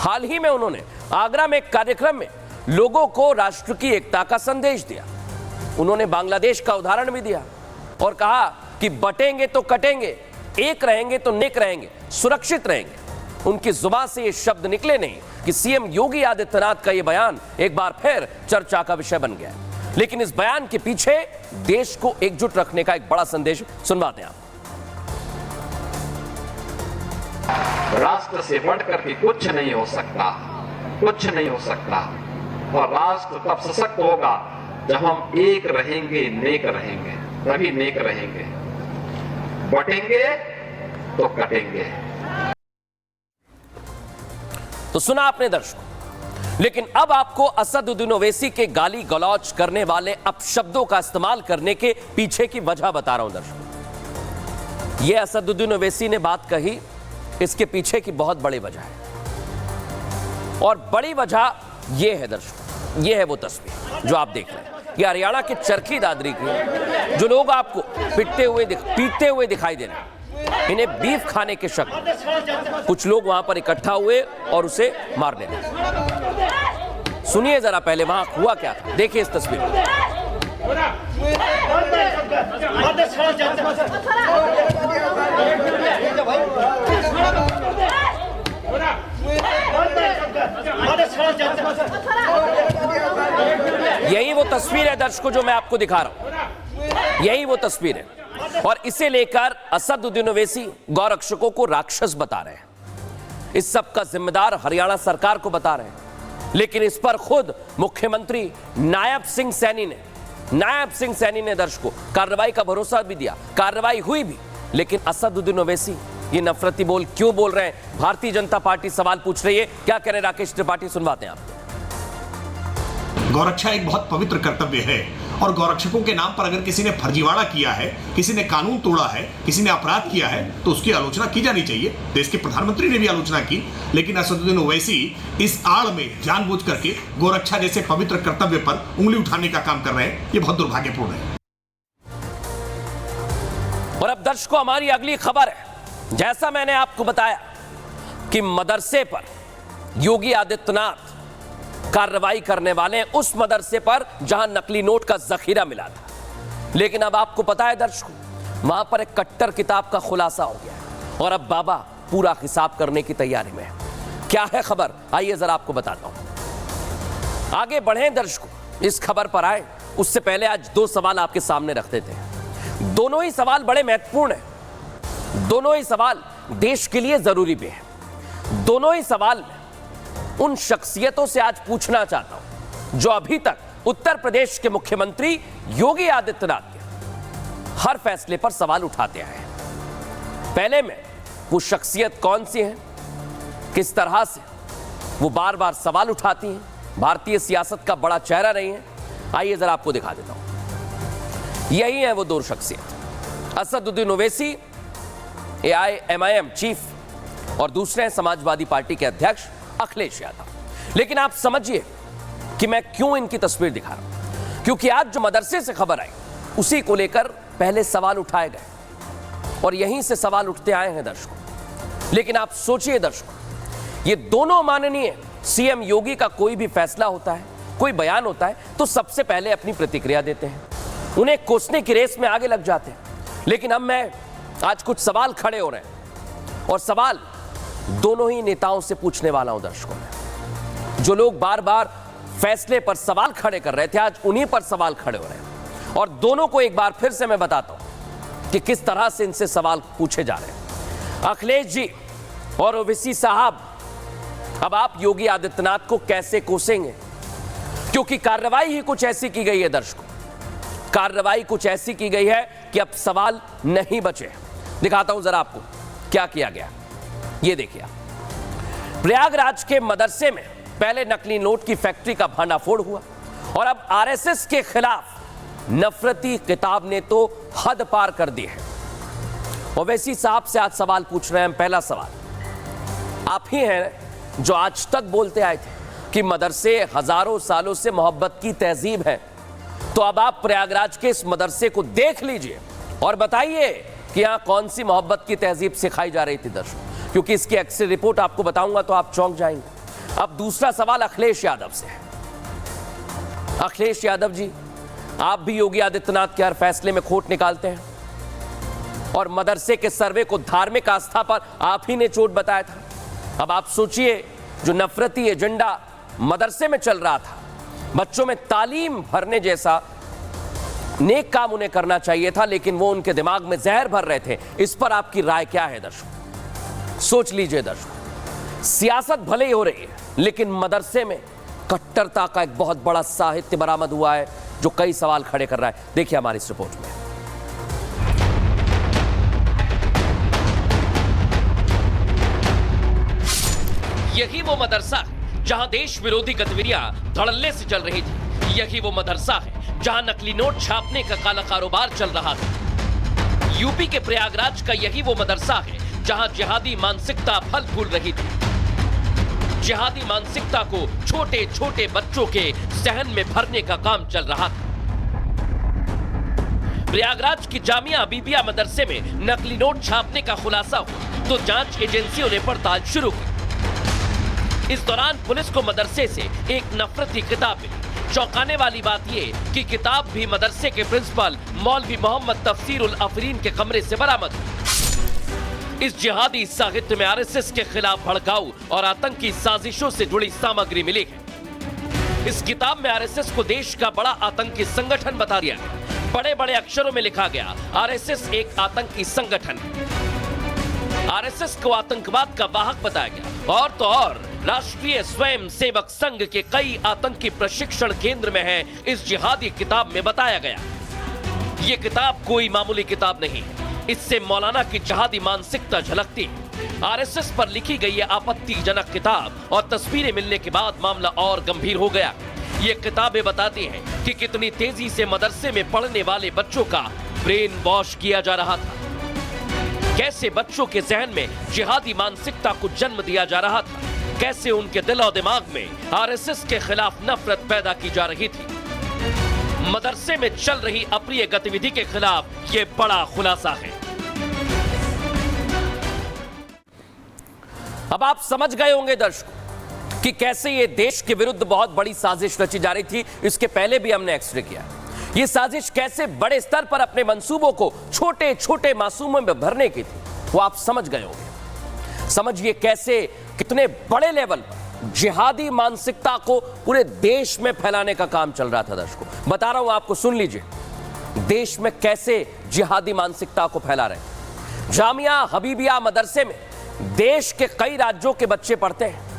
हाल ही में उन्होंने आगरा में एक कार्यक्रम में लोगों को राष्ट्र की एकता का संदेश दिया। उन्होंने बांग्लादेश का उदाहरण भी दिया और कहा कि बटेंगे तो कटेंगे, एक रहेंगे तो नेक रहेंगे, सुरक्षित रहेंगे। उनकी जुबान से ये शब्द निकले नहीं कि सीएम योगी आदित्यनाथ का ये बयान एक बार फिर चर्चा का विषय बन गया है। लेकिन इस बयान के पीछे देश को एकजुट रखने का एक बड़ा संदेश सुनवाते हैं आप। राष्ट्र से बढ़कर के कुछ नहीं हो सकता, कुछ नहीं हो सकता। और राष्ट्र तब सशक्त होगा जब हम एक रहेंगे, नेक रहेंगे, तभी नेक रहेंगे। बटेंगे तो कटेंगे। तो सुना आपने दर्शकों, लेकिन अब आपको असदुद्दीन ओवैसी के गाली गलौज करने वाले अपशब्दों का इस्तेमाल करने के पीछे की वजह बता रहा हूं दर्शकों। यह असदुद्दीन ओवैसी ने बात कही, इसके पीछे की बहुत बड़ी वजह है। और बड़ी वजह यह है दर्शकों, यह है वो तस्वीर जो आप देख रहे हैं। ये हरियाणा के चरखी दादरी की, जो लोग आपको पीटते हुए दिखाई दे रहे हैं, इन्हें बीफ खाने के शक में कुछ लोग वहां पर इकट्ठा हुए और उसे मारने लगे। सुनिए जरा पहले वहां हुआ क्या था, देखिए इस तस्वीर में। यही वो तस्वीर है दर्शकों जो मैं आपको दिखा रहा हूं, यही वो तस्वीर है। और इसे लेकर असदुद्दीन ओवैसी गौरक्षकों को राक्षस बता रहे हैं। इस सब का जिम्मेदार हरियाणा सरकार को बता रहे हैं। लेकिन इस पर खुद मुख्यमंत्री नायब सिंह सैनी ने दर्शकों कार्रवाई का भरोसा भी दिया, कार्रवाई हुई भी। लेकिन असदुद्दीन ओवैसी ये नफरती बोल क्यों बोल रहे हैं? भारतीय जनता पार्टी सवाल पूछ रही है। क्या कह रहे राकेश त्रिपाठी, सुनवाते हैं आप। गौरक्षा एक बहुत पवित्र कर्तव्य है और गौरक्षकों के नाम पर अगर किसी ने फर्जीवाड़ा किया है, किसी ने कानून तोड़ा है, किसी ने अपराध किया है, तो उसकी आलोचना की जानी चाहिए। देश के प्रधानमंत्री ने भी आलोचना की। लेकिन असदुद्दीन ओवैसी इस आड़ में जानबूझ करके गौरक्षा जैसे पवित्र कर्तव्य पर उंगली उठाने का काम कर रहे हैं। ये बहुत दुर्भाग्यपूर्ण है। और अब दर्शकों हमारी अगली खबर है। जैसा मैंने आपको बताया कि मदरसे पर योगी आदित्यनाथ कार्रवाई करने वाले हैं, उस मदरसे पर जहां नकली नोट का जखीरा मिला था। लेकिन अब आपको पता है दर्शकों, वहां पर एक कट्टर किताब का खुलासा हो गया है और अब बाबा पूरा हिसाब करने की तैयारी में है। क्या है खबर, आइए जरा आपको बताता हूं। आगे बढ़े दर्शकों, इस खबर पर आए उससे पहले आज दो सवाल आपके सामने रख देते हैं। दोनों ही सवाल बड़े महत्वपूर्ण है, दोनों ही सवाल देश के लिए जरूरी भी है। दोनों ही सवाल में उन शख्सियतों से आज पूछना चाहता हूं जो अभी तक उत्तर प्रदेश के मुख्यमंत्री योगी आदित्यनाथ के हर फैसले पर सवाल उठाते आए हैं। पहले में वो शख्सियत कौन सी है, किस तरह से वो बार बार सवाल उठाती हैं, भारतीय सियासत का बड़ा चेहरा रही है। आइए जरा आपको दिखा देता हूं। यही है वो दो शख्सियत, असदुद्दीन ओवैसी AIMIM चीफ और दूसरे हैं समाजवादी पार्टी के अध्यक्ष अखिलेश यादव। लेकिन आप समझिए कि मैं क्यों इनकी तस्वीर दिखा रहा हूं, क्योंकि आज जो मदरसे से खबर आई उसी को लेकर पहले सवाल उठाए गए और यहीं से सवाल उठते आए हैं दर्शकों। लेकिन आप सोचिए दर्शकों, ये दोनों माननीय सीएम योगी का कोई भी फैसला होता है, कोई बयान होता है, तो सबसे पहले अपनी प्रतिक्रिया देते हैं, उन्हें कोसने की रेस में आगे लग जाते हैं। लेकिन अब मैं आज कुछ सवाल खड़े हो रहे हैं और सवाल दोनों ही नेताओं से पूछने वाला हूं दर्शकों में। जो लोग बार बार फैसले पर सवाल खड़े कर रहे थे, आज उन्हीं पर सवाल खड़े हो रहे हैं। और दोनों को एक बार फिर से मैं बताता हूं कि किस तरह से इनसे सवाल पूछे जा रहे हैं। अखिलेश जी और ओवैसी साहब, अब आप योगी आदित्यनाथ को कैसे कोसेंगे? क्योंकि कार्रवाई ही कुछ ऐसी की गई है दर्शकों, कार्रवाई कुछ ऐसी की गई है कि अब सवाल नहीं बचे। दिखाता हूं जरा आपको क्या किया गया। ये देखिए, प्रयागराज के मदरसे में पहले नकली नोट की फैक्ट्री का भांडाफोड़ हुआ और अब आरएसएस के खिलाफ नफरती किताब ने तो हद पार कर दी है। ओवैसी साहब से आज सवाल पूछ रहे हैं। पहला सवाल, आप ही हैं जो आज तक बोलते आए थे कि मदरसे हजारों सालों से मोहब्बत की तहजीब है, तो अब आप प्रयागराज के इस मदरसे को देख लीजिए और बताइए कि यहां कौन सी मोहब्बत की तहजीब सिखाई जा रही थी दर्शकों, क्योंकि इसकी एक्स-रे रिपोर्ट आपको बताऊंगा तो आप चौंक जाएंगे। अब दूसरा सवाल अखिलेश यादव से है। अखिलेश यादव जी, आप भी योगी आदित्यनाथ के हर फैसले में खोट निकालते हैं और मदरसे के सर्वे को धार्मिक आस्था पर आप ही ने चोट बताया था। अब आप सोचिए, जो नफरती एजेंडा मदरसे में चल रहा था, बच्चों में तालीम भरने जैसा नेक काम उन्हें करना चाहिए था, लेकिन वो उनके दिमाग में जहर भर रहे थे। इस पर आपकी राय क्या है दर्शकों? सोच लीजिए दर्शकों, सियासत भले ही हो रही है, लेकिन मदरसे में कट्टरता का एक बहुत बड़ा साहित्य बरामद हुआ है जो कई सवाल खड़े कर रहा है। देखिए हमारी इस रिपोर्ट में। यही वो मदरसा है जहां देश विरोधी गतिविधियां धड़ल्ले से चल रही थी। यही वो मदरसा है जहां नकली नोट छापने का काला कारोबार चल रहा था। यूपी के प्रयागराज का यही वो मदरसा है जहां जिहादी मानसिकता फल फूल रही थी। जिहादी मानसिकता को छोटे छोटे बच्चों के सहन में भरने का काम चल रहा था। प्रयागराज की जामिया बीबिया मदरसे में नकली नोट छापने का खुलासा हुआ तो जांच एजेंसियों ने पड़ताल शुरू की। इस दौरान पुलिस को मदरसे से एक नफरती किताब मिली। चौंकाने वाली बात यह कि किताब भी मदरसे के प्रिंसिपल मौलवी मोहम्मद तफसीर उल अफरीन के कमरे से बरामद हुई। इस जिहादी साहित्य में आरएसएस के खिलाफ भड़काऊ और आतंकी साजिशों से जुड़ी सामग्री मिली है। इस किताब में आरएसएस को देश का बड़ा आतंकी संगठन बता दिया गया। बड़े बड़े अक्षरों में लिखा गया, आरएसएस एक आतंकी संगठन। आरएसएस को आतंकवाद का वाहक बताया गया। और तो और राष्ट्रीय स्वयं सेवक संघ के कई आतंकी प्रशिक्षण केंद्र में है, इस जिहादी किताब में बताया गया। ये किताब कोई मामूली किताब नहीं, इससे मौलाना की जिहादी मानसिकता झलकती है। आरएसएस पर लिखी गई ये आपत्तिजनक किताब और तस्वीरें मिलने के बाद मामला और गंभीर हो गया। ये किताबें बताती हैं कि कितनी तेजी से मदरसे में पढ़ने वाले बच्चों का ब्रेन वॉश किया जा रहा था, कैसे बच्चों के जहन में जिहादी मानसिकता को जन्म दिया जा रहा था, कैसे उनके दिल और दिमाग में आरएसएस के खिलाफ नफरत पैदा की जा रही थी। मदरसे में चल रही अप्रिय गतिविधि के खिलाफ यह बड़ा खुलासा है। अब आप समझ गए होंगे दर्शकों कि कैसे ये देश के विरुद्ध बहुत बड़ी साजिश रची जा रही थी। इसके पहले भी हमने एक्सरे किया। ये साजिश कैसे बड़े स्तर पर अपने मंसूबों को छोटे छोटे मासूमों में भरने की थी, वो आप समझ गए होंगे। समझिए कैसे कितने बड़े लेवल पर जिहादी मानसिकता को पूरे देश में फैलाने का काम चल रहा था। दर्शकों बता रहा हूं आपको, सुन लीजिए, देश में कैसे जिहादी मानसिकता को फैला रहे हैं। जामिया हबीबिया मदरसे में देश के कई राज्यों के बच्चे पढ़ते हैं।